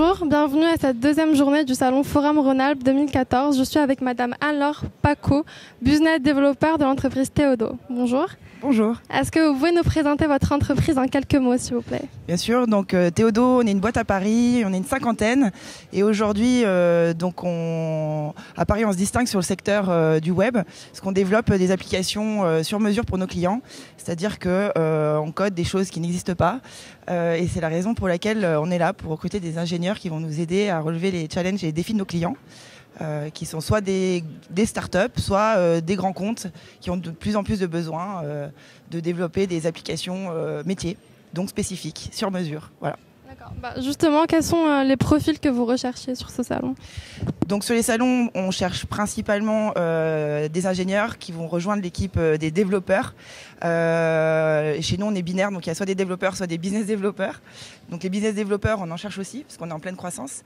Bonjour, bienvenue à cette deuxième journée du salon Forum Rhône-Alpes 2014. Je suis avec Madame Anne-Laure Paco, business développeur de l'entreprise Théodo. Bonjour. Bonjour. Est-ce que vous pouvez nous présenter votre entreprise en quelques mots, s'il vous plaît? Bien sûr, donc Théodo, on est une boîte à Paris, on est une cinquantaine et aujourd'hui, à Paris, on se distingue sur le secteur du web parce qu'on développe des applications sur mesure pour nos clients, c'est-à-dire qu'on code des choses qui n'existent pas et c'est la raison pour laquelle on est là pour recruter des ingénieurs qui vont nous aider à relever les challenges et les défis de nos clients. Qui sont soit des startups, soit des grands comptes qui ont de plus en plus de besoin de développer des applications métiers, donc spécifiques, sur mesure. Voilà. D'accord. Justement, quels sont les profils que vous recherchez sur ce salon? Donc sur les salons, on cherche principalement des ingénieurs qui vont rejoindre l'équipe des développeurs. Chez nous, on est binaire, donc il y a soit des développeurs, soit des business développeurs. Donc les business développeurs, on en cherche aussi, parce qu'on est en pleine croissance.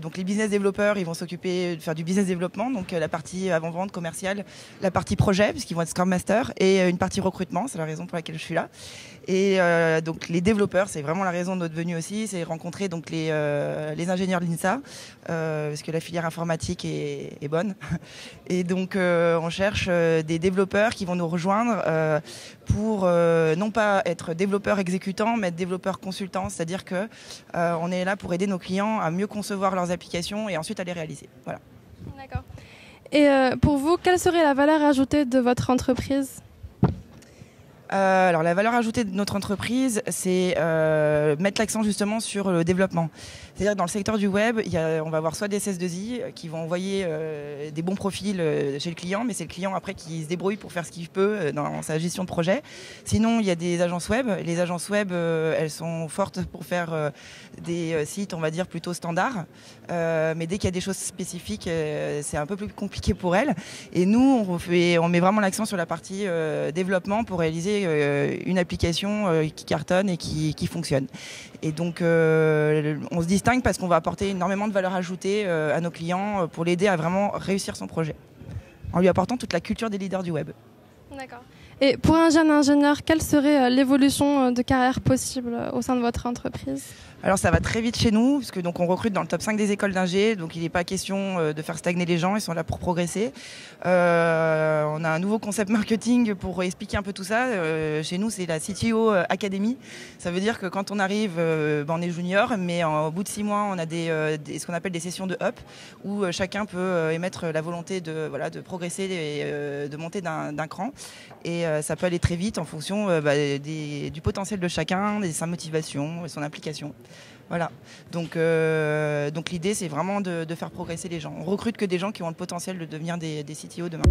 Donc les business développeurs, ils vont s'occuper de faire du business développement, donc la partie avant-vente commerciale, la partie projet, puisqu'ils vont être Scrum Master, et une partie recrutement, c'est la raison pour laquelle je suis là. Et donc les développeurs, c'est vraiment la raison de notre venue aussi, c'est rencontrer donc les ingénieurs de l'INSA, parce que la filière informatique est bonne. Et donc on cherche des développeurs qui vont nous rejoindre pour non pas être développeurs exécutants, mais être développeurs consultants, c'est-à-dire que on est là pour aider nos clients à mieux concevoir leurs applications et ensuite à les réaliser. Voilà. D'accord. Et pour vous, quelle serait la valeur ajoutée de votre entreprise? Alors la valeur ajoutée de notre entreprise, c'est mettre l'accent justement sur le développement. C'est-à-dire que dans le secteur du web, on va avoir soit des SS2I qui vont envoyer des bons profils chez le client, mais c'est le client après qui se débrouille pour faire ce qu'il peut dans sa gestion de projet. Sinon, il y a des agences web. Les agences web, elles sont fortes pour faire des sites, on va dire, plutôt standards. Mais dès qu'il y a des choses spécifiques, c'est un peu plus compliqué pour elles. Et nous, on met vraiment l'accent sur la partie développement pour réaliser une application qui cartonne et qui fonctionne. Et donc, on se distingue parce qu'on va apporter énormément de valeur ajoutée à nos clients pour l'aider à vraiment réussir son projet, en lui apportant toute la culture des leaders du web. D'accord. Et pour un jeune ingénieur, quelle serait l'évolution de carrière possible au sein de votre entreprise? Alors ça va très vite chez nous, puisque donc on recrute dans le top 5 des écoles d'ingé, donc il n'est pas question de faire stagner les gens, ils sont là pour progresser. On a un nouveau concept marketing pour expliquer un peu tout ça. Chez nous, c'est la CTO Academy. Ça veut dire que quand on arrive, on est junior, mais au bout de 6 mois, on a ce qu'on appelle des sessions de up, où chacun peut émettre la volonté de progresser et de monter d'un cran. Et ça peut aller très vite en fonction du potentiel de chacun, de sa motivation et son implication. Voilà. Donc l'idée, c'est vraiment de faire progresser les gens. On recrute que des gens qui ont le potentiel de devenir des CTO demain.